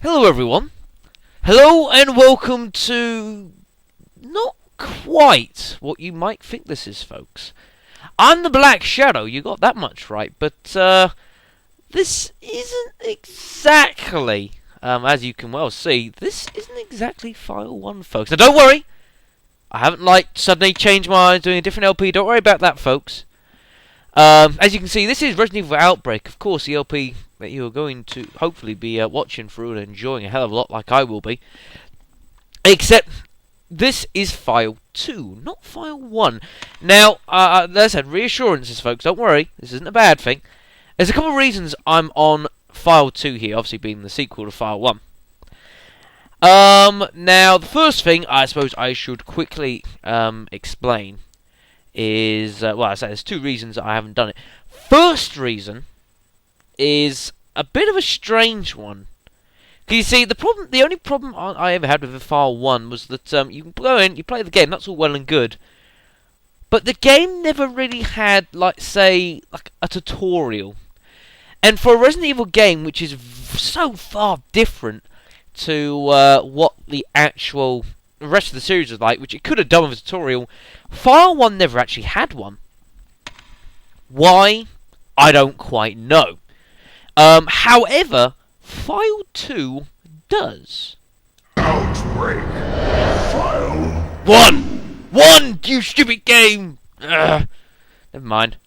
Hello everyone. Hello and welcome to not quite what you might think this is, folks. I'm the Black Shadow, you got that much right, but this isn't exactly, as you can well see, this isn't exactly File 1, folks. Now don't worry, I haven't suddenly changed my mind doing a different LP, don't worry about that, folks. As you can see, this is Resident Evil Outbreak, of course, the LP that you're going to hopefully be watching through and enjoying a hell of a lot like I will be. Except, this is File 2, not File 1. Now, as I said, reassurances, folks, don't worry, this isn't a bad thing. There's a couple of reasons I'm on File 2 here, obviously being the sequel to File 1. Now, the first thing I suppose I should quickly explain is, well, I said there's two reasons I haven't done it. First reason is a bit of a strange one. You see, the only problem I ever had with the File 1 was that you can go in, you play the game, that's all well and good, but the game never really had, say, a tutorial. And for a Resident Evil game, which is so far different to what the actual rest of the series was like, which it could have done with a tutorial, File 1 never actually had one. Why? I don't quite know. However, File 2 does. Outbreak. File 1! 1! You stupid game! Ugh. Never mind.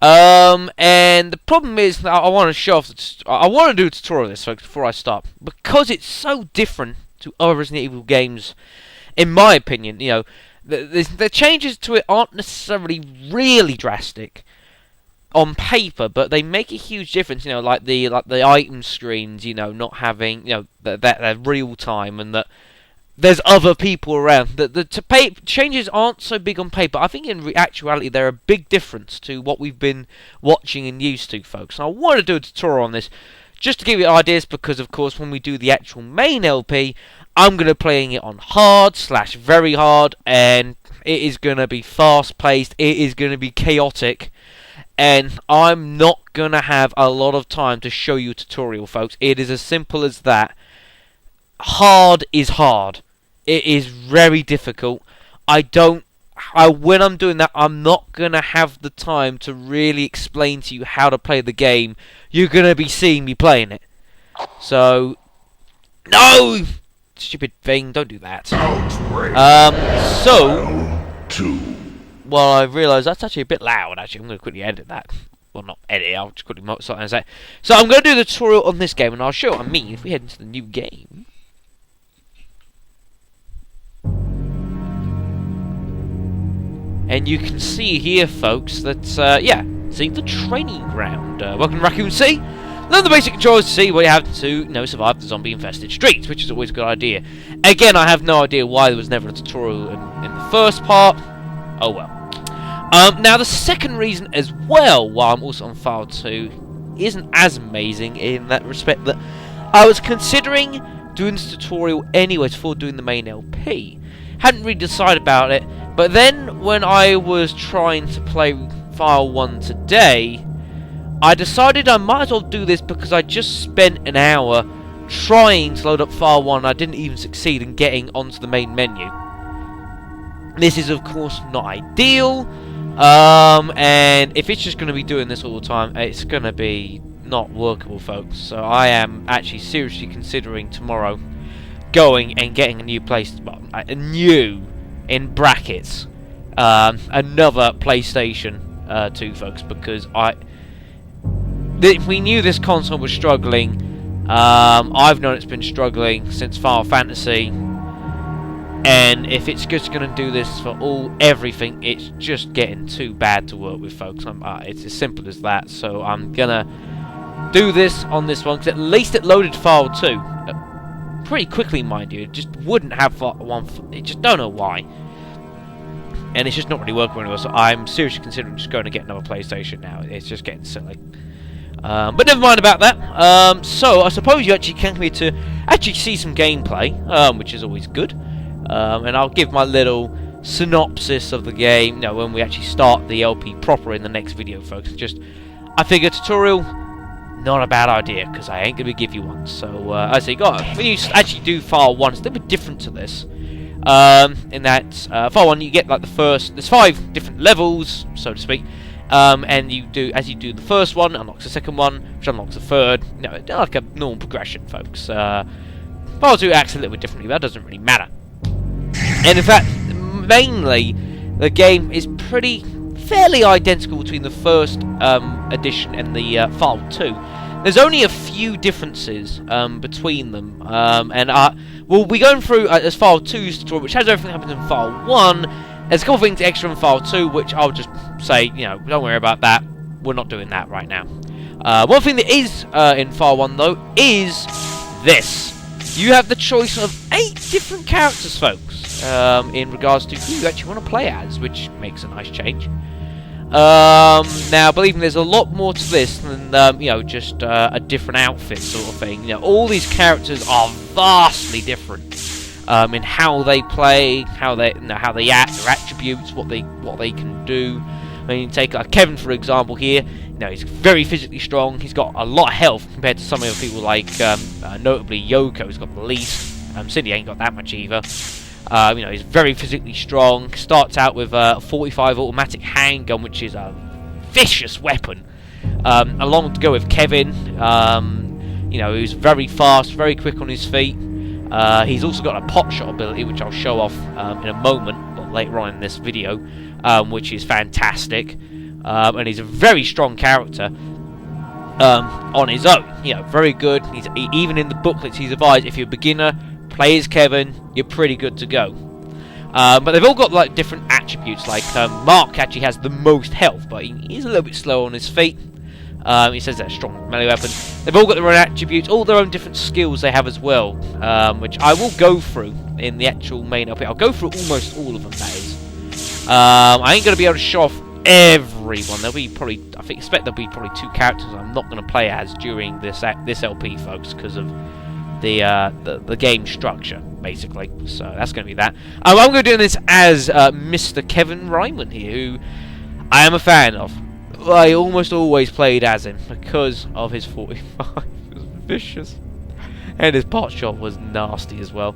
And the problem is, I want to show off, I want to do a tutorial of this, folks, before I start. Because it's so different to other Resident Evil games, in my opinion, you know, the changes to it aren't necessarily really drastic on paper, but they make a huge difference, you know, like the item screens, you know, not having, you know, that real time, and that there's other people around. The changes aren't so big on paper. I think in actuality they're a big difference to what we've been watching and used to, folks. And I want to do a tutorial on this, just to give you ideas, because of course when we do the actual main LP, I'm going to be playing it on hard/very hard, and it is going to be fast-paced, it is going to be chaotic, and I'm not going to have a lot of time to show you a tutorial, folks. It is as simple as that. Hard is hard. It is very difficult. When I'm doing that, I'm not going to have the time to really explain to you how to play the game. You're going to be seeing me playing it. So, no! Stupid thing, don't do that. Outbreak. So, 2. well, I realised that's actually a bit loud, actually. I'm going to quickly edit that. Well, not edit it, I'll just quickly start and say. So, I'm going to do the tutorial on this game, and I'll show what I mean if we head into the new game. And you can see here, folks, that, yeah, see, the training ground. Welcome to Raccoon City. Learn the basic controls to see what you have to, you know, survive the zombie-infested streets, which is always a good idea. Again, I have no idea why there was never a tutorial in the first part. Oh well. Now, the second reason as well, why I'm also on File 2, isn't as amazing in that respect that I was considering doing this tutorial anyways before doing the main LP. Hadn't really decided about it, but then when I was trying to play File 1 today, I decided I might as well do this because I just spent an hour trying to load up File 1. I didn't even succeed in getting onto the main menu. This is, of course, not ideal. And if it's just going to be doing this all the time, it's going to be not workable, folks. So I am actually seriously considering tomorrow going and getting a new a new, in brackets, another PlayStation 2, folks, because we knew this console was struggling. I've known it's been struggling since Final Fantasy, and if it's just going to do this for everything, it's just getting too bad to work with, folks. It's as simple as that. So I'm gonna do this on this one, because at least it loaded File 2 pretty quickly, mind you. It just wouldn't have File 1. It just don't know why. And it's just not really working anymore, so I'm seriously considering just going to get another PlayStation now. It's just getting silly. But never mind about that. So I suppose you actually came here to actually see some gameplay, which is always good. And I'll give my little synopsis of the game, you know, when we actually start the LP proper in the next video, folks. I figure tutorial, not a bad idea, because I ain't gonna give you one. So as you got, when you actually do file 1, it's a little bit different to this. In that file 1, you get like the first. There's 5 different levels, so to speak. And you do, as you do the first one, unlocks the second one, which unlocks the third. You know, like a normal progression, folks. File 2 acts a little bit differently, but that doesn't really matter. And in fact, mainly, the game is fairly identical between the first edition and the File 2. There's only a few differences between them, and we'll be going through as File 2's tutorial, which has everything that happens in File 1. There's a couple of things extra in File 2, which I'll just say, you know, don't worry about that. We're not doing that right now. One thing that is in File 1, though, is this. You have the choice of 8 different characters, folks, in regards to who you actually want to play as, which makes a nice change. Now, believe me, there's a lot more to this than, you know, just a different outfit sort of thing. You know, all these characters are vastly different in how they play, how they act, their attributes, what they can do. I mean, take like Kevin for example here. You know, he's very physically strong. He's got a lot of health compared to some other people like, notably Yoko, who's got the least. Cindy ain't got that much either. You know, he's very physically strong. Starts out with a 45 automatic handgun, which is a vicious weapon. Along to go with Kevin, you know, who's very fast, very quick on his feet. He's also got a pot shot ability, which I'll show off in a moment, or later on in this video, which is fantastic. And he's a very strong character on his own. You know, very good. Even in the booklets, he's advised if you're a beginner, play as Kevin, you're pretty good to go. But they've all got like different attributes. Like Mark actually has the most health, but he's a little bit slow on his feet. He says that's a strong melee weapon. They've all got their own attributes, all their own different skills they have as well, which I will go through in the actual main LP. I'll go through almost all of them, that is. I ain't going to be able to show off everyone. There'll be probably, expect there'll be probably 2 characters I'm not going to play as during this LP, folks, because of the game structure, basically. So that's going to be that. I'm going to do this as Mr. Kevin Ryman here, who I am a fan of. I almost always played as him because of his 45. It was vicious, and his pot shot was nasty as well.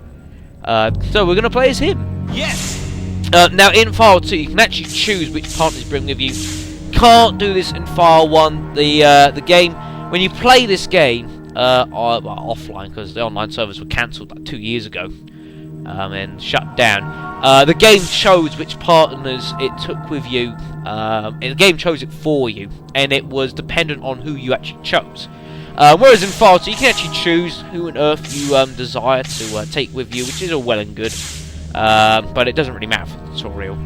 So we're going to play as him. Yes. Now in File 2, you can actually choose which partners you bring with you. Can't do this in File 1. The game, when you play this game offline, because the online servers were cancelled like 2 years ago and shut down. The game chose which partners it took with you. The game chose it for you, and it was dependent on who you actually chose. Whereas in File 2, you can actually choose who on earth you desire to take with you, which is all well and good. But it doesn't really matter for the tutorial.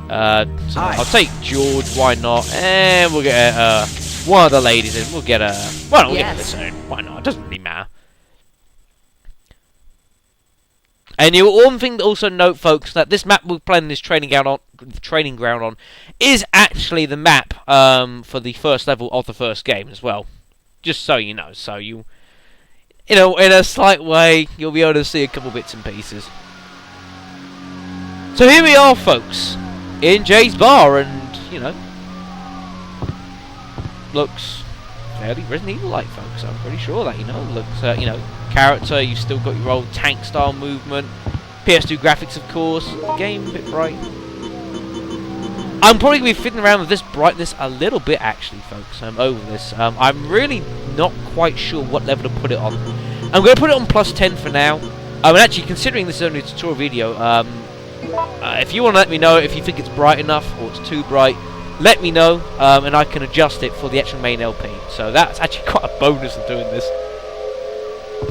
So I'll take George, why not? And we'll get one of the ladies in. We'll get well, we'll get this in. Why not? It doesn't really matter. And one thing to also note, folks, that this map we're playing this training ground on is actually the map for the first level of the first game as well. Just so you know. So you know, in a slight way, you'll be able to see a couple bits and pieces. So here we are, folks, in Jay's bar, and you know, looks fairly Resident Evil-like, folks. I'm pretty sure that, you know, looks, you know, character. You've still got your old tank-style movement. PS2 graphics, of course. The game a bit bright. I'm probably going to be fiddling around with this brightness a little bit, actually, folks. I'm over this. I'm really not quite sure what level to put it on. I'm going to put it on +10 for now. And actually, considering this is only a tutorial video, if you want to let me know if you think it's bright enough or it's too bright, let me know, and I can adjust it for the actual main LP. So that's actually quite a bonus of doing this.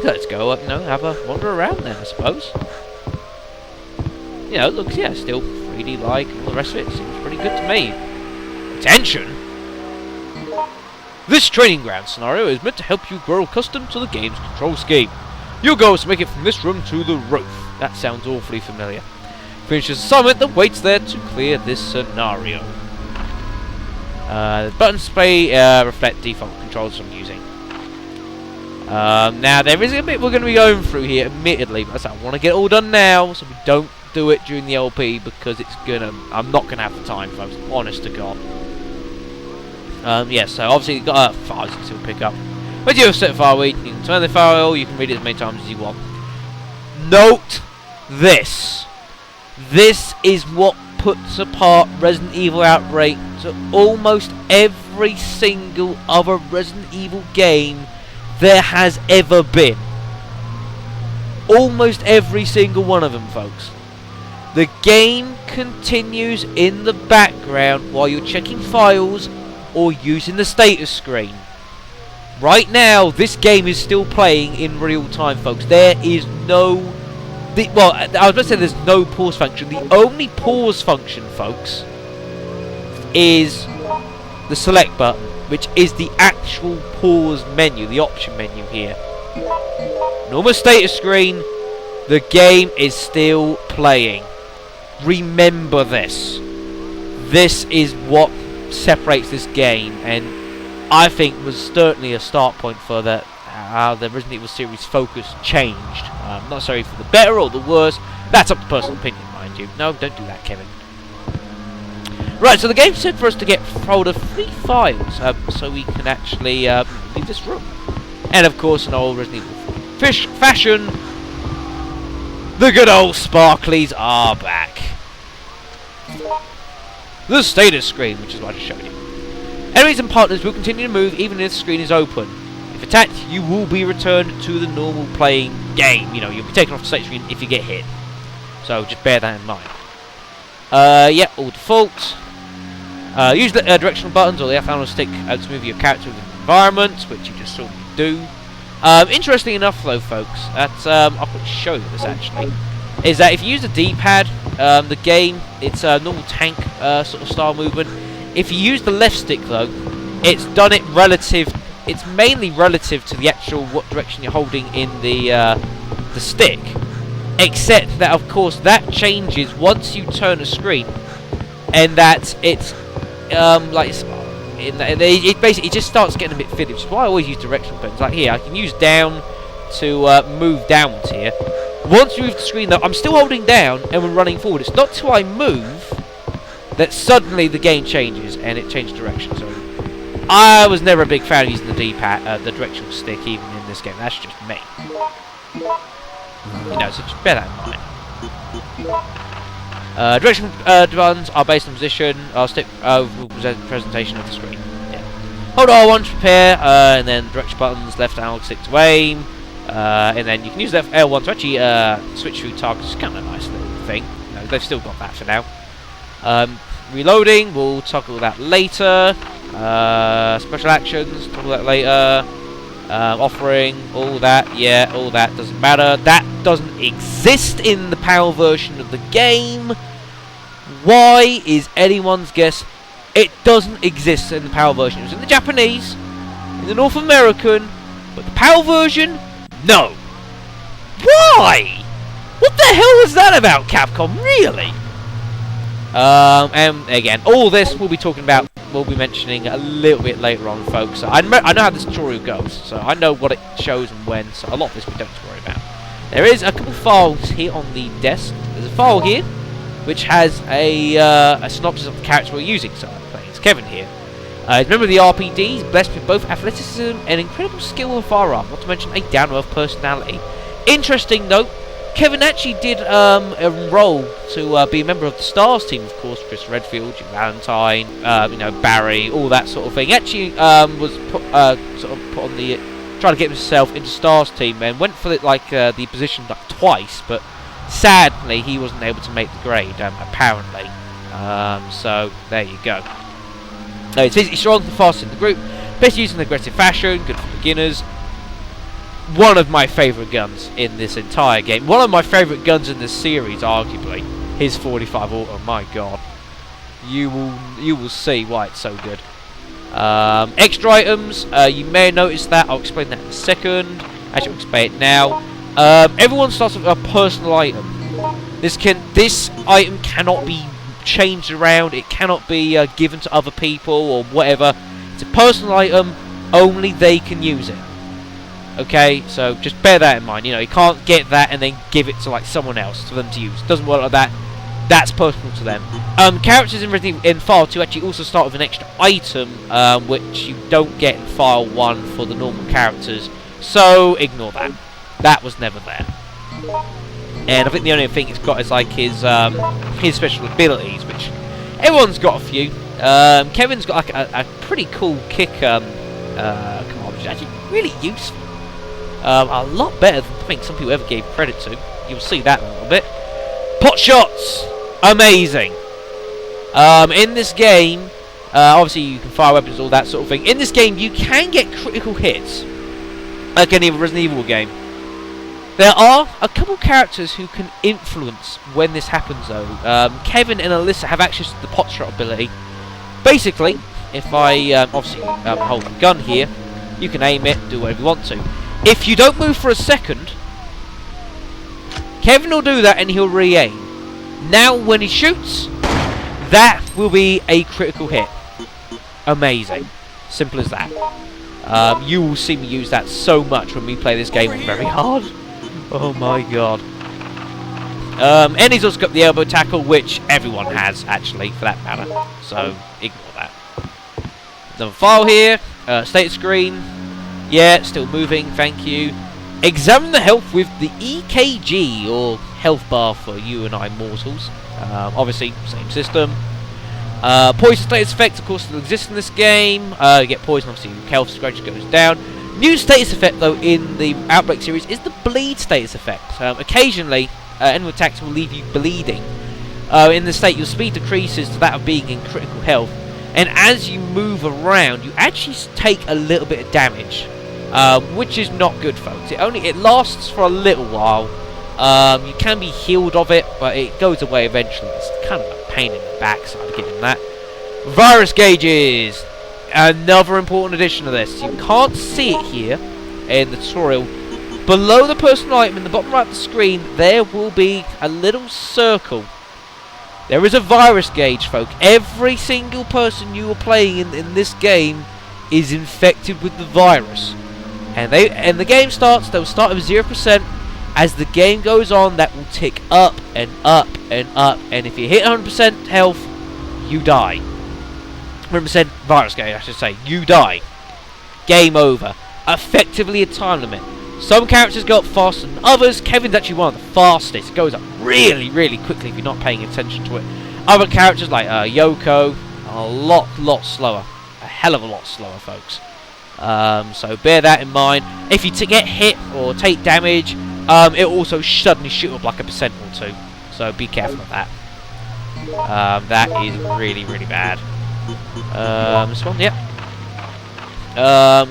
Let's go up, you know, have a wander around there, I suppose. You know, it looks, yeah, still 3D-like, and all the rest of it seems pretty good to me. Attention! This training ground scenario is meant to help you grow accustomed to the game's control scheme. Your goal is to make it from this room to the roof. That sounds awfully familiar. Finish this assignment that waits there to clear this scenario. The buttons display reflect default controls I'm using. Now there is a bit we're going to be going through here, admittedly, but I want to get it all done now, so we don't do it during the LP, because I'm not gonna have the time, folks. Honest to God. Yeah. So obviously you've got files you can still pick up. When you have set file read, you can turn the file, you can read it as many times as you want. Note this. This is what puts apart Resident Evil Outbreak to almost every single other Resident Evil game there has ever been. Almost every single one of them, folks. The game continues in the background while you're checking files or using the status screen. Right now, this game is still playing in real time, folks. There is no... well, I was about to say there's no pause function. The only pause function, folks, is the select button, which is the actual pause menu, the option menu here. Normal status screen, the game is still playing. Remember this. This is what separates this game, and I think was certainly a start point for that. How the Resident Evil series focus changed. Not necessarily for the better or the worse. That's up to personal opinion, mind you. No, don't do that, Kevin. Right, so the game said for us to get hold of 3 files, so we can actually leave this room. And of course, in old Resident Evil fashion, the good old sparklies are back. The status screen, which is what I just showed you. Enemies and partners will continue to move even if the screen is open. If attacked, you will be returned to the normal playing game. You know, you'll be taken off the status screen if you get hit. So just bear that in mind. Yeah, all default. Use the directional buttons or the F analog stick to move your character within the environment, which you just sort of do. Interesting enough, though, folks, that I'll quickly show you this actually, is that if you use the D-pad, the game, it's a normal tank sort of style movement. If you use the left stick, though, it's done it relative. It's mainly relative to the actual what direction you're holding in the stick, except that of course that changes once you turn a screen, and that it's like it basically just starts getting a bit fiddly, which is why I always use directional buttons. Like here, I can use down to move downwards here. Once you move the screen, though, I'm still holding down and we're running forward. It's not till I move that suddenly the game changes and it changes direction. So I was never a big fan of using the D-pad, the directional stick, even in this game. That's just me. You know, so just bear that in mind. Directional buttons are based on position. I'll stick presentation of the screen. Yeah. Hold R1 to prepare, and then direction buttons, left analog stick to aim, and then you can use left L1 to actually switch through targets. It's kind of a nice little thing. You know, they've still got that for now. Reloading, we'll toggle that later. Special actions, toggle that later. Offering, all that, yeah, all that doesn't matter. That doesn't exist in the PAL version of the game. Why is anyone's guess? It doesn't exist in the PAL version. It was in the Japanese, in the North American, but the PAL version, no. Why? What the hell was that about, Capcom? Really? And again, all this we'll be talking about, we'll be mentioning a little bit later on, folks. I know how this tutorial goes, so I know what it shows and when, so a lot of this we don't have to worry about. There is a couple files here on the desk. There's a file here, which has a synopsis of the character we're using, so I'm playing as Kevin here. He's a member of the RPD, blessed with both athleticism and incredible skill with firearm, not to mention a down-to-earth personality. Interesting note, Kevin actually did enroll to be a member of the Stars team, of course. Chris Redfield, Jim Valentine, you know, Barry, all that sort of thing. He actually was put on the trying to get himself into Stars team and went for the position like twice, but sadly he wasn't able to make the grade apparently. So there you go. He's physically strong, fast in the group, best used in aggressive fashion, good for beginners. One of my favourite guns in this entire game. One of my favourite guns in this series, arguably. His 45 auto. My god. You will see why it's so good. Extra items. You may have noticed that. I'll explain that in a second. Actually, I'll explain it now. Everyone starts with a personal item. This item cannot be changed around. It cannot be given to other people or whatever. It's a personal item. Only they can use it. Okay, so just bear that in mind. You know, you can't get that and then give it to like someone else for them to use. Doesn't work like that. that's personal to them. Characters in Resident Evil in File 2 actually also start with an extra item, which you don't get in File 1 for the normal characters. So ignore that. That was never there. And I think the only thing it's got is like his special abilities, which everyone's got a few. Kevin's got like a pretty cool kick which is actually really useful. A lot better than I think some people ever gave credit to. You'll see that in a little bit. Pot shots! Amazing! In this game, obviously you can fire weapons, all that sort of thing. In this game, you can get critical hits, like any Resident Evil game. There are a couple characters who can influence when this happens, though. Kevin and Alyssa have access to the pot shot ability. Basically, if I obviously hold the gun here, you can aim it, do whatever you want to. If you don't move for a second, Kevin will do that and he'll re-aim. Now, when he shoots, that will be a critical hit. Amazing. Simple as that. You will see me use that so much when we play this game very hard. Oh my god. And he's also got the elbow tackle, which everyone has, actually, for that matter. So, ignore that. Another file here. Status screen. Yeah, still moving, thank you. Examine the health with the EKG, or health bar for you and I mortals. Obviously, same system. Poison status effect, of course, still exists in this game. You get poison, obviously, health scratch goes down. New status effect, though, in the Outbreak series is the bleed status effect. Occasionally, enemy attacks will leave you bleeding. In this state, your speed decreases to that of being in critical health. And as you move around, you actually take a little bit of damage. Which is not good, folks. It lasts for a little while. You can be healed of it, but it goes away eventually. It's kind of a pain in the backside getting that. Virus gauges! Another important addition to this. You can't see it here in the tutorial. Below the personal item in the bottom right of the screen, there will be a little circle. There is a virus gauge, folk. Every single person you are playing in this game is infected with the virus. And the game starts, they'll start with 0%. As the game goes on, that will tick up and up and up. And if you hit 100% health, you die. 100% virus gauge, I should say. You die. Game over. Effectively a time limit. Some characters go up faster than others. Kevin's actually one of the fastest. It goes up really, really quickly if you're not paying attention to it. Other characters like Yoko, a lot slower. A hell of a lot slower, folks. So bear that in mind. If you get hit or take damage, it will also suddenly shoot up like a % or 2. So be careful of that. That is really, really bad. This one, yep.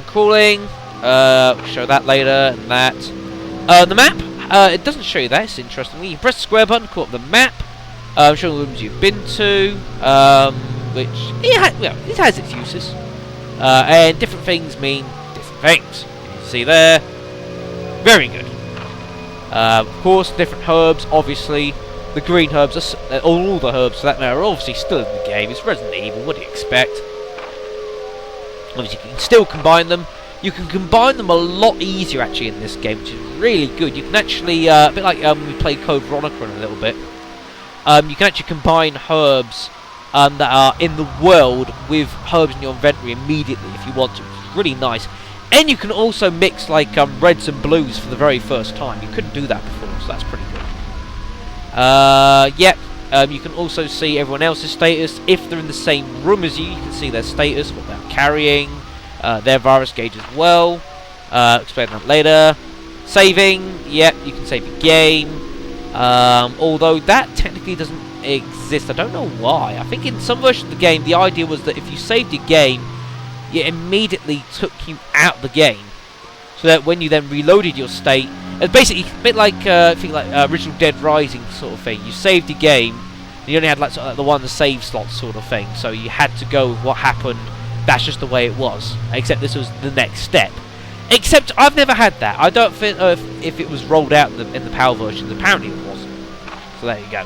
Crawling. We'll show that later. And that. The map. It doesn't show you that. It's interestingly. You press the square button, call up the map. Show the rooms you've been to. Which it has its uses. And different things mean different things. You see there. Very good. Of course, different herbs, obviously. The green herbs, all the herbs for that matter, are obviously still in the game. It's Resident Evil, what do you expect? Obviously, you can still combine them. You can combine them a lot easier, actually, in this game, which is really good. You can actually, a bit like we played Code Veronica in a little bit, you can actually combine herbs that are in the world with herbs in your inventory immediately if you want to. It's really nice. And you can also mix like reds and blues for the very first time. You couldn't do that before, so that's pretty good. You can also see everyone else's status. If they're in the same room as you, you can see their status, what they're carrying, their virus gauge as well. Explain that later. Saving, you can save your game. Although that technically doesn't exist. I don't know why. I think in some version of the game, the idea was that if you saved your game, it immediately took you out of the game, so that when you then reloaded your state, it's basically a bit like original Dead Rising sort of thing. You saved your game, and you only had sort of like the one save slot sort of thing, so you had to go with what happened. That's just the way it was. Except this was the next step. Except I've never had that. I don't know if it was rolled out in the PAL versions. Apparently it wasn't. So there you go.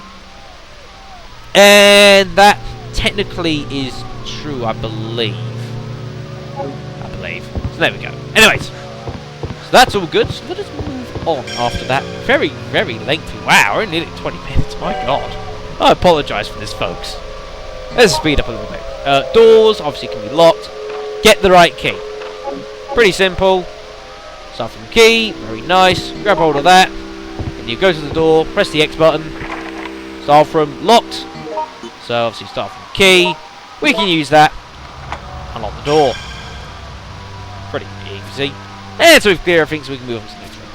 And that technically is true, I believe. So there we go. Anyways, so that's all good. So let us move on after that. Very, very lengthy. Wow, we're nearly 20 minutes. My God. I apologise for this, folks. Let's speed up a little bit. Doors, obviously, can be locked. Get the right key. Pretty simple. Start from the key, very nice. Grab hold of that. And you go to the door, press the X button. Start from locked. So, obviously, start from the key. We can use that. Unlock the door. Pretty easy. And so we've cleared everything, so we can move on to the next one.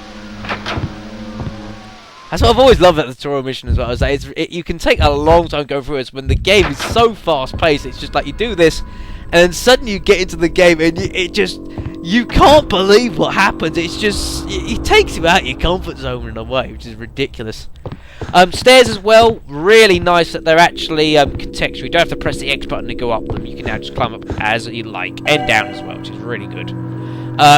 That's what I've always loved about the tutorial mission as well. Is that you can take a long time going through it when the game is so fast paced. It's just like you do this, and then suddenly you get into the game, and you can't believe what happens. It's just it takes you out of your comfort zone in a way, which is ridiculous. Stairs as well, really nice that they're actually contextual. You don't have to press the X button to go up them. You can now just climb up as you like, and down as well, which is really good.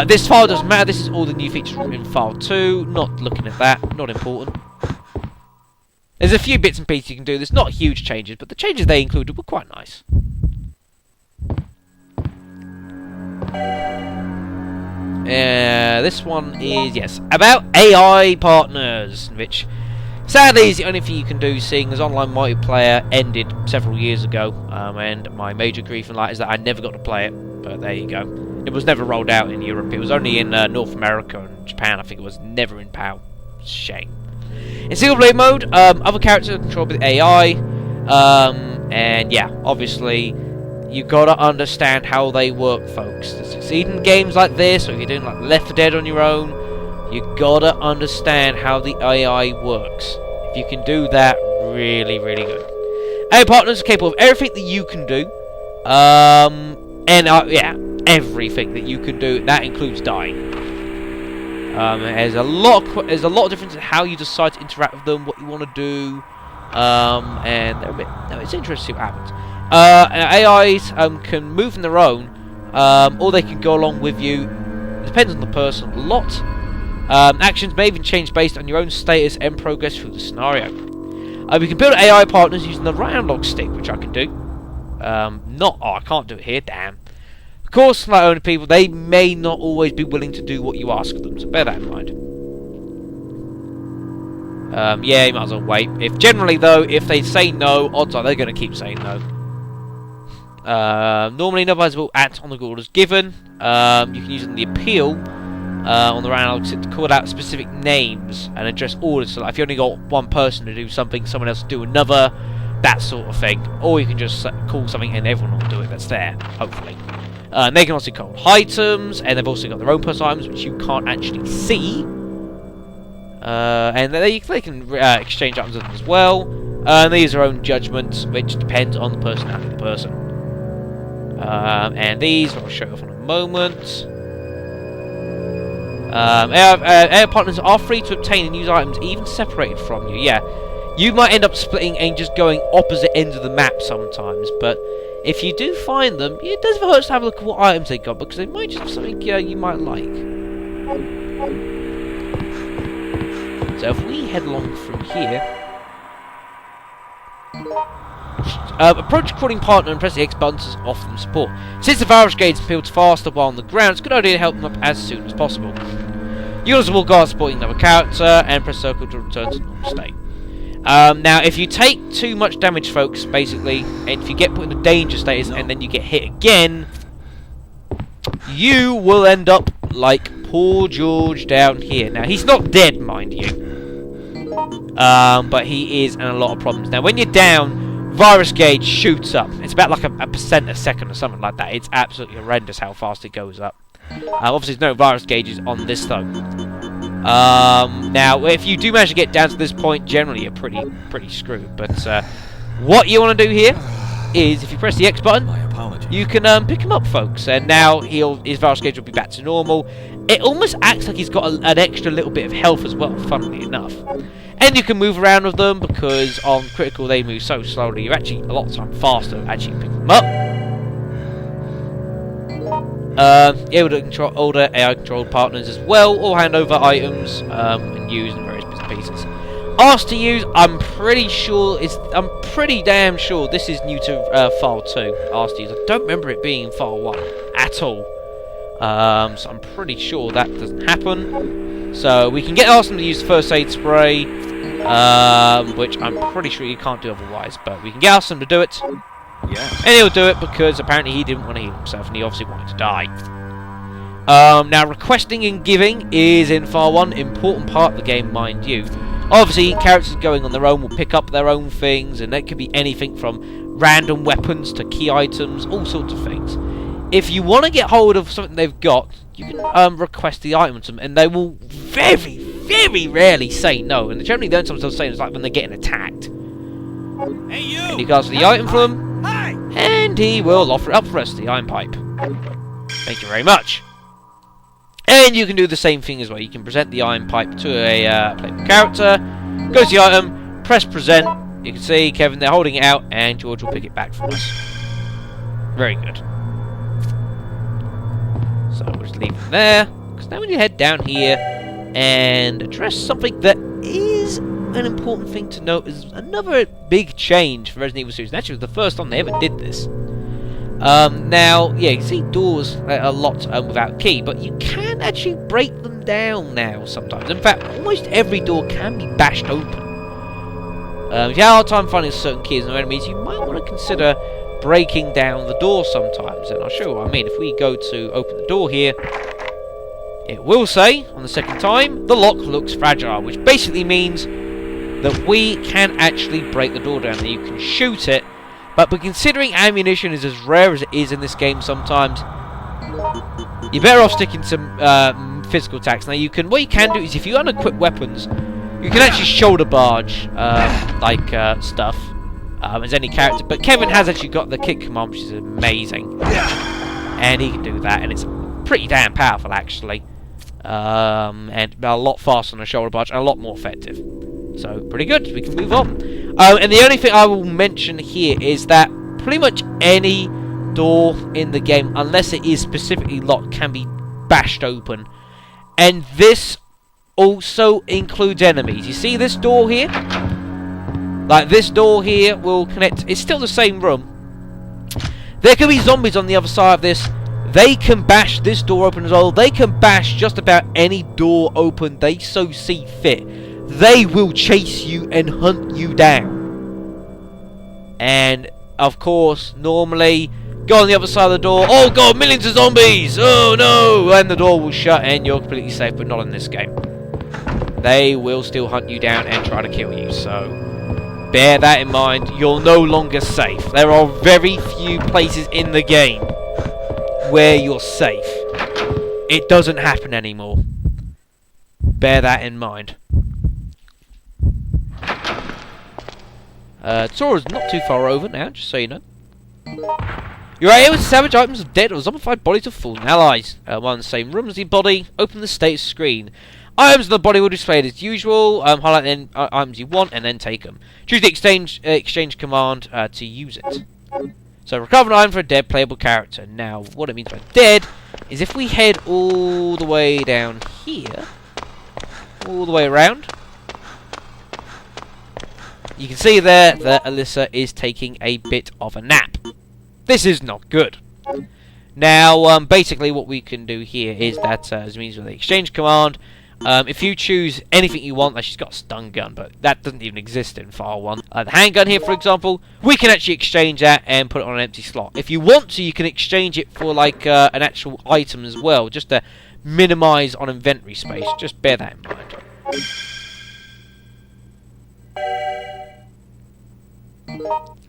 This file doesn't matter. This is all the new features in file 2. Not looking at that. Not important. There's a few bits and pieces you can do. There's not huge changes, but the changes they included were quite nice. This one is, yes, about AI partners, which sadly is the only thing you can do, seeing as online multiplayer ended several years ago, and my major grief in life is that I never got to play it, but there you go. It was never rolled out in Europe. It was only in North America and Japan. I think it was never in PAL. Shame. In single player mode, other characters are controlled with AI, and yeah, obviously you gotta understand how they work, folks. To succeed in games like this, or if you're doing like Left 4 Dead on your own, you gotta understand how the AI works. If you can do that, really, really good. AI partners are capable of everything that you can do, and yeah, everything that you can do. That includes dying. There's a lot of difference in how you decide to interact with them, what you want to do, and they're a bit. No, it's interesting what happens. AIs can move on their own, or they can go along with you. It depends on the person a lot. Actions may even change based on your own status and progress through the scenario. We can build AI partners using the right analog stick, which I can do. I can't do it here. Damn. Of course, like only people, they may not always be willing to do what you ask of them, so bear that in mind. Yeah, you might as well wait. If they say no, odds are they're going to keep saying no. Normally, nobody will act on the orders given. You can use it in the appeal on the analog stick to call out specific names and address orders. So, like, if you only got one person to do something, someone else to do another, that sort of thing. Or you can just call something and everyone will do it. That's there, hopefully. They can also call items, and they've also got their own personal items which you can't actually see. And they can exchange items with them as well. And they use their own judgments, which depends on the personality of the person. And these I'll show you off in a moment. Air partners are free to obtain and use items even separated from you. Yeah, you might end up splitting and just going opposite ends of the map sometimes, but if you do find them, it doesn't hurt to have a look at what items they got, because they might just have something you might like. So if we head along through here, approach a crawling partner and press the X button to offer them support. Since the virus gauge builds faster while on the ground, it's a good idea to help them up as soon as possible. You also will guard supporting another character and press circle to return to normal state. Now, if you take too much damage, folks, basically, and if you get put in a danger status and then you get hit again, you will end up like poor George down here. Now, he's not dead, mind you, but he is in a lot of problems. Now, when you're down, virus gauge shoots up. It's about like a percent a second or something like that. It's absolutely horrendous how fast it goes up. Obviously, there's no virus gauges on this, though. Now, if you do manage to get down to this point, generally you're pretty screwed. But what you want to do here is, if you press the X button, you can pick him up, folks. And now his virus gauge will be back to normal. It almost acts like he's got an extra little bit of health as well, funnily enough. And you can move around with them, because on critical they move so slowly. You're actually a lot of time faster actually picking them up. Able to control older AI-controlled partners as well, or hand over items and use in various bits and pieces. Asked to use, I'm pretty damn sure this is new to file 2. Asked to use. I don't remember it being in file 1 at all. So I'm pretty sure that doesn't happen. So we can ask them to use first aid spray. which I'm pretty sure you can't do otherwise, but we can get him to do it. Yes. And he'll do it because apparently he didn't want to heal himself, and he obviously wanted to die. Now, requesting and giving is, in Far 1, important part of the game, mind you. Obviously, characters going on their own will pick up their own things, and that could be anything from random weapons to key items, all sorts of things. If you want to get hold of something they've got, you can request the item to them, and they will very, very rarely say no. And generally, the only time they'll say is like when they're getting attacked. Hey, you! And you ask for the item from him, and he will offer it up for us, the iron pipe. Thank you very much. And you can do the same thing as well. You can present the iron pipe to a playable character, go to the item, press present. You can see Kevin, they're holding it out, and George will pick it back from us. Very good. So we'll just leave it there, because now we need to head down here and address something that is an important thing to note. Is another big change for Resident Evil series. And actually, it was the first time they ever did this. Now, yeah, you can see doors a lot without key, but you can actually break them down now sometimes. In fact, almost every door can be bashed open. If you have a hard time finding certain keys and enemies, you might want to consider breaking down the door sometimes. And I'll show you what I mean. If we go to open the door here, it will say, on the second time, the lock looks fragile, which basically means that we can actually break the door down. And you can shoot it. But considering ammunition is as rare as it is in this game sometimes, you're better off sticking to physical attacks. Now, what you can do is if you unequip weapons, you can actually shoulder barge stuff as any character. But Kevin has actually got the kick command, which is amazing, and he can do that, and it's pretty damn powerful actually, and a lot faster than a shoulder barge, and a lot more effective. So, pretty good. We can move on. And the only thing I will mention here is that pretty much any door in the game, unless it is specifically locked, can be bashed open. And this also includes enemies. You see this door here? Like, this door here will connect. It's still the same room. There could be zombies on the other side of this. They can bash this door open as well. They can bash just about any door open they so see fit. They will chase you and hunt you down. And, of course, normally, go on the other side of the door. Oh, God, millions of zombies! Oh, no! And the door will shut and you're completely safe, but not in this game. They will still hunt you down and try to kill you, so bear that in mind. You're no longer safe. There are very few places in the game where you're safe. It doesn't happen anymore. Bear that in mind. Tora's not too far over now, just so you know. You're able to salvage items of dead or zombified bodies of fallen allies. While in the same room as the body, open the status screen. Items in the body will display it as usual. Highlight the items you want and then take them. Choose the exchange command to use it. So recover an item for a dead playable character. Now, what it means by dead is if we head all the way down here, all the way around, you can see there that Alyssa is taking a bit of a nap. This is not good. Now, basically what we can do here is that, as means with the exchange command, if you choose anything you want, like she's got a stun gun, but that doesn't even exist in File 1. The handgun here, for example, we can actually exchange that and put it on an empty slot. If you want to, you can exchange it for like an actual item as well, just to minimise on inventory space. Just bear that in mind.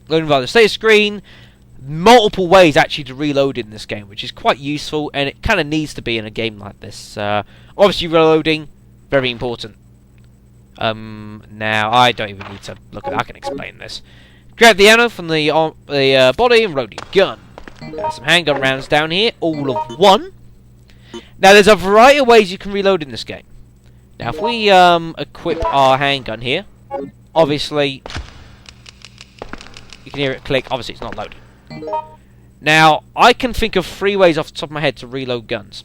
Loading via the status screen. Multiple ways actually to reload in this game, which is quite useful, and it kind of needs to be in a game like this. Obviously reloading, very important. Now I don't even need to look at it, I can explain this. Grab the ammo from the body and load your gun. There's some handgun rounds down here, all of one. Now there's a variety of ways you can reload in this game. Now if we equip our handgun here, obviously you can hear it click, obviously it's not loaded. Now, I can think of 3 ways off the top of my head to reload guns.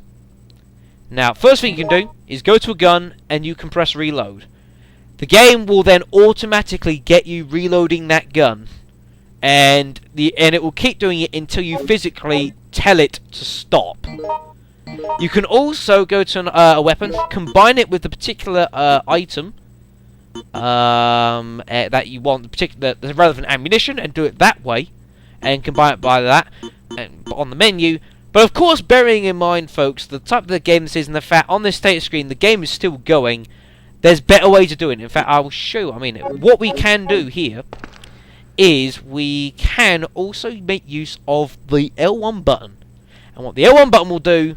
Now, first thing you can do is go to a gun and you can press reload. The game will then automatically get you reloading that gun, and it will keep doing it until you physically tell it to stop. You can also go to a weapon, combine it with the particular item, that you want the relevant ammunition, and do it that way, and combine it by that and on the menu. But of course, bearing in mind, folks, the type of the game this is, and the fact on this status screen the game is still going, there's better ways of doing it. In fact, I will show. I mean, what we can do here is we can also make use of the L1 button, and what the L1 button will do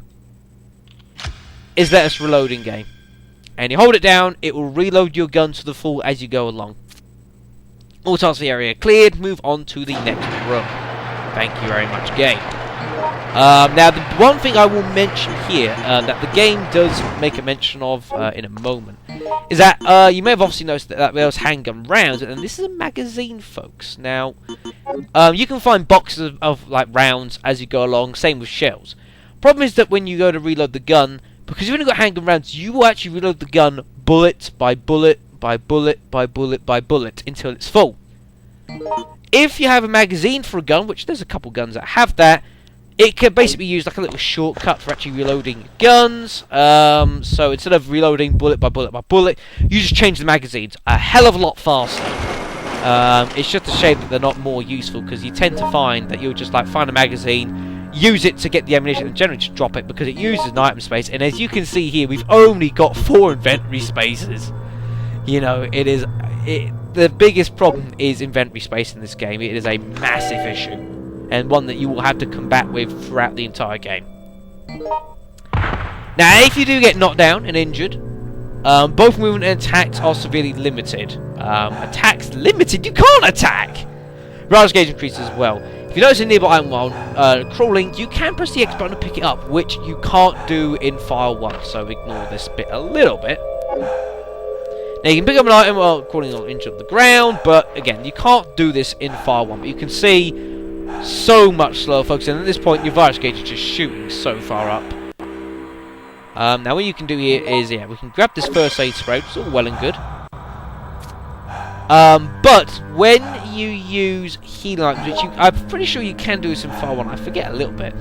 is let us reload in game. And you hold it down, it will reload your gun to the full as you go along. All parts of the area cleared, move on to the next room. Thank you very much, game. Now, the one thing I will mention here, that the game does make a mention of in a moment, is that you may have obviously noticed that there was handgun rounds, and this is a magazine, folks. Now, you can find boxes of like rounds as you go along, same with shells. Problem is that when you go to reload the gun, because you've only got handgun rounds, you will actually reload the gun bullet by bullet by bullet by bullet by bullet until it's full. If you have a magazine for a gun, which there's a couple guns that have that, it can basically use like a little shortcut for actually reloading guns. So instead of reloading bullet by bullet by bullet, you just change the magazines a hell of a lot faster. It's just a shame that they're not more useful, because you tend to find that you'll just like find a magazine, use it to get the ammunition, and generally just drop it because it uses an item space. And as you can see here, we've only got 4 inventory spaces. You know, the biggest problem is inventory space in this game. It is a massive issue, and one that you will have to combat with throughout the entire game. Now, if you do get knocked down and injured, both movement and attacks are severely limited. Attacks limited? You can't attack! Rage gauge increases as well. If you notice a nearby item while crawling, you can press the X button to pick it up, which you can't do in File 1, so ignore this bit a little bit. Now, you can pick up an item while crawling on inch of the ground, but again, you can't do this in File 1. But you can see so much slower, folks, and at this point, your virus gauge is just shooting so far up. Now, what you can do here is, we can grab this first aid spray, which is all well and good. But when you use healing items, which I'm pretty sure you can do this in File 1, I forget a little bit.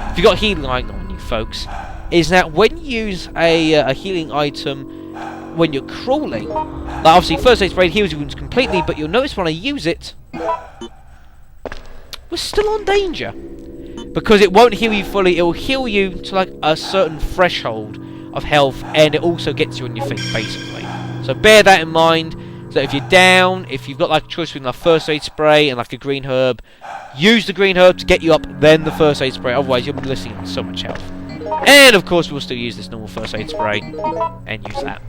If you've got healing item on you, folks, is that when you use a healing item when you're crawling, like obviously first aid spray heals your wounds completely, but you'll notice when I use it, we're still on danger, because it won't heal you fully. It will heal you to like a certain threshold of health, and it also gets you on your feet basically. So bear that in mind. So if you're down, if you've got like a choice between a first aid spray and like a green herb, use the green herb to get you up, then the first aid spray, otherwise you'll be missing on so much health. And of course we'll still use this normal first aid spray and use that.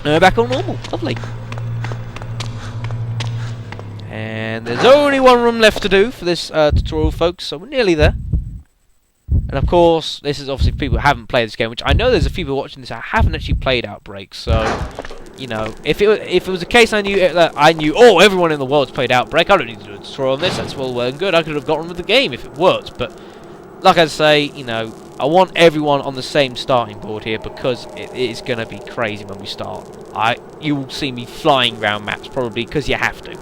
Now we're back on normal. Lovely. And there's only one room left to do for this tutorial, folks, so we're nearly there. And of course, this is obviously for people who haven't played this game, which I know there's a few people watching this that haven't actually played Outbreak, so, you know, if it was a case I knew, oh, everyone in the world's played Outbreak, I don't need to do a tutorial on this, that's well and good, I could have gotten with the game if it worked, but, like I say, you know, I want everyone on the same starting board here, because it is going to be crazy when we start. You will see me flying around maps, probably, because you have to.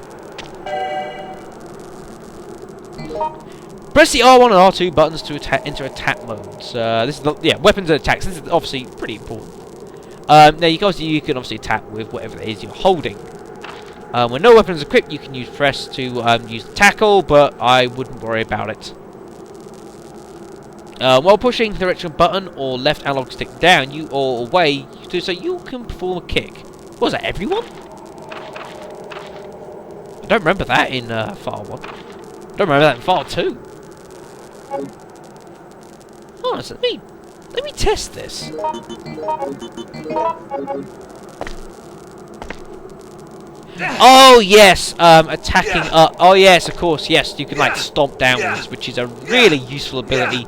Press the R1 and R2 buttons to enter attack modes. This is weapons and attacks. This is obviously pretty important. Now you can obviously attack with whatever it is you're holding. When no weapon is equipped, you can use press to use the tackle, but I wouldn't worry about it. While pushing the direction button or left analog stick down, you can perform a kick. Was that everyone? I don't remember that in File 1. I don't remember that in File 2. Oh, so let me test this. Oh yes, attacking up. Oh yes, of course, yes. You can like stomp downwards, which is a really useful ability.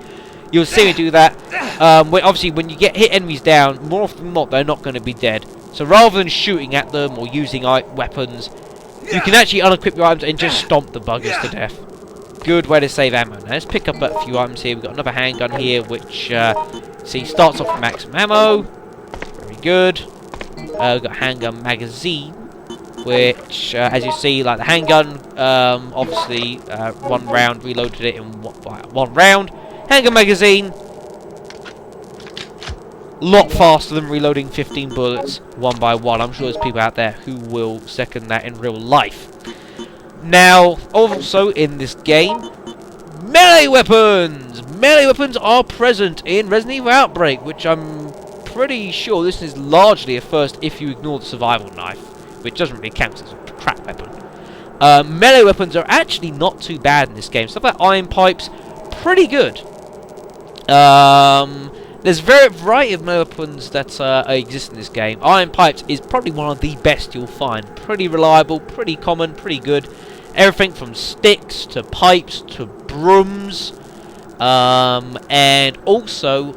You'll see me do that. Obviously, when you hit enemies down, more often than not, they're not going to be dead. So rather than shooting at them or using weapons, you can actually unequip your items and just stomp the buggers to death. Good way to save ammo. Now let's pick up a few items here. We've got another handgun here, which starts off with maximum ammo. Very good. We've got a handgun magazine, which, as you see, like the handgun, obviously, one round, reloaded it in one round. Handgun magazine. lot faster than reloading 15 bullets one by one. I'm sure there's people out there who will second that in real life. Now, also in this game, melee weapons! Melee weapons are present in Resident Evil Outbreak, which I'm pretty sure this is largely a first if you ignore the survival knife, which doesn't really count as a crap weapon. Melee weapons are actually not too bad in this game. Stuff like iron pipes, pretty good. There's a variety of melee weapons that exist in this game. Iron pipes is probably one of the best you'll find. Pretty reliable, pretty common, pretty good. Everything from sticks to pipes to brooms. And also,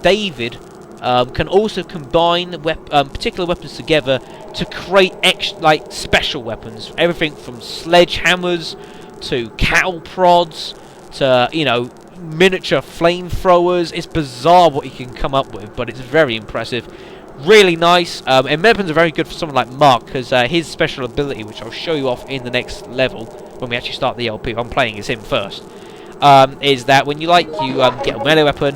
David can also combine particular weapons together to create special weapons. Everything from sledgehammers to cattle prods to, you know, miniature flamethrowers. It's bizarre what he can come up with, but it's very impressive. Really nice. And weapons are very good for someone like Mark, because his special ability, which I'll show you off in the next level when we actually start the LP, I'm playing as him first, is that when you get a melee weapon,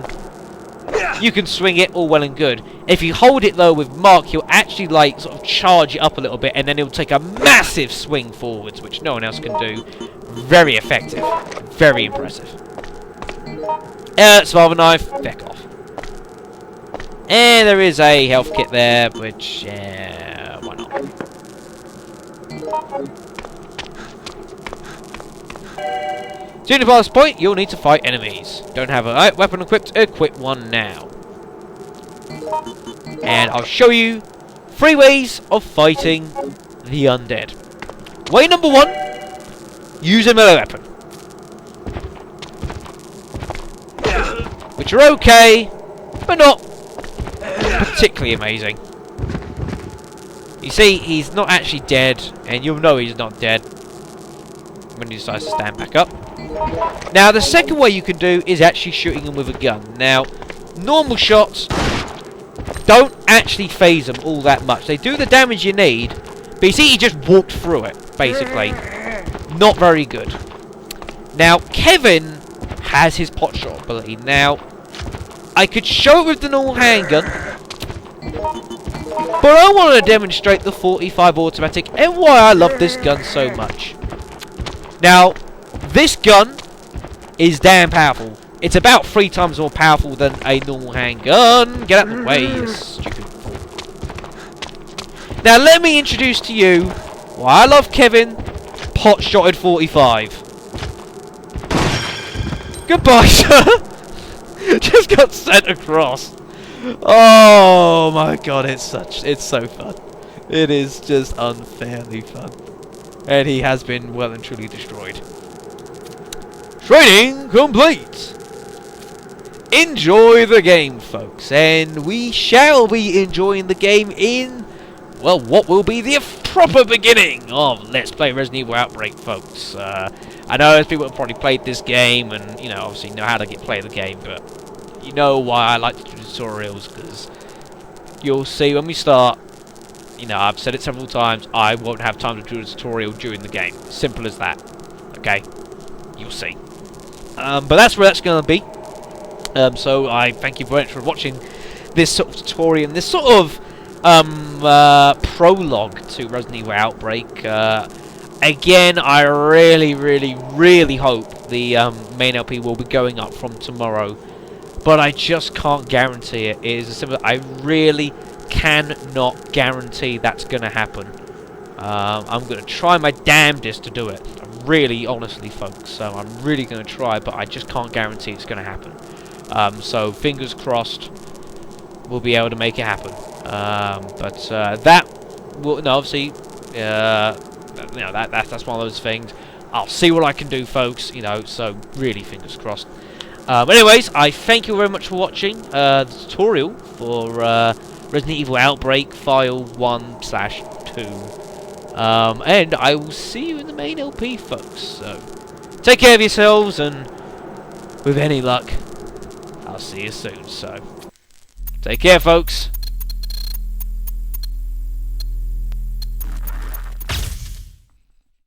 you can swing it all well and good. If you hold it though with Mark, he'll actually sort of charge it up a little bit, and then he'll take a massive swing forwards, which no one else can do. Very effective. Very impressive. Survival knife, back off. And there is a health kit there, which, why not? Soon to pass this point, you'll need to fight enemies. Don't have a weapon equipped, equip one now. And I'll show you 3 ways of fighting the undead. Way number 1, use a melee weapon. Which are okay, but not particularly amazing. You see, he's not actually dead, and you'll know he's not dead when he decides to stand back up. Now, the second way you can do is actually shooting him with a gun. Now, normal shots don't actually phase them all that much. They do the damage you need, but you see he just walked through it, basically. Not very good. Now, Kevin has his pot shot ability. Now, I could show it with the normal handgun, but I want to demonstrate the 45 automatic and why I love this gun so much. Now, this gun is damn powerful. It's about 3 times more powerful than a normal handgun. Get out of the way, you stupid fool. Now, let me introduce to you why I love Kevin pot-shotted 45. Goodbye, sir. Just got sent across. Oh my god, it's so fun. It is just unfairly fun. And he has been well and truly destroyed. Training complete. Enjoy the game, folks, and we shall be enjoying the game in, well, what will be the proper beginning of Let's Play Resident Evil Outbreak, folks. I know there's people that have probably played this game and, you know, obviously know how to play the game, but you know why I like to do tutorials, because you'll see when we start, you know, I've said it several times, I won't have time to do a tutorial during the game. Simple as that. Okay? You'll see. But that's where that's going to be. So I thank you very much for watching this sort of tutorial and this sort of prologue to Resident Evil Outbreak. Again, I really, really, really hope the main LP will be going up from tomorrow, but I just can't guarantee it. It is a simple. I really cannot guarantee that's going to happen. I'm going to try my damnedest to do it. Really, honestly, folks. So I'm really going to try, but I just can't guarantee it's going to happen. So fingers crossed, we'll be able to make it happen. But that will, no, obviously, you know, that's one of those things. I'll see what I can do, folks. You know, so really, fingers crossed. Anyways, I thank you very much for watching the tutorial for Resident Evil Outbreak File 1/2. And I will see you in the main LP, folks. So, take care of yourselves, and with any luck, I'll see you soon. So, take care, folks.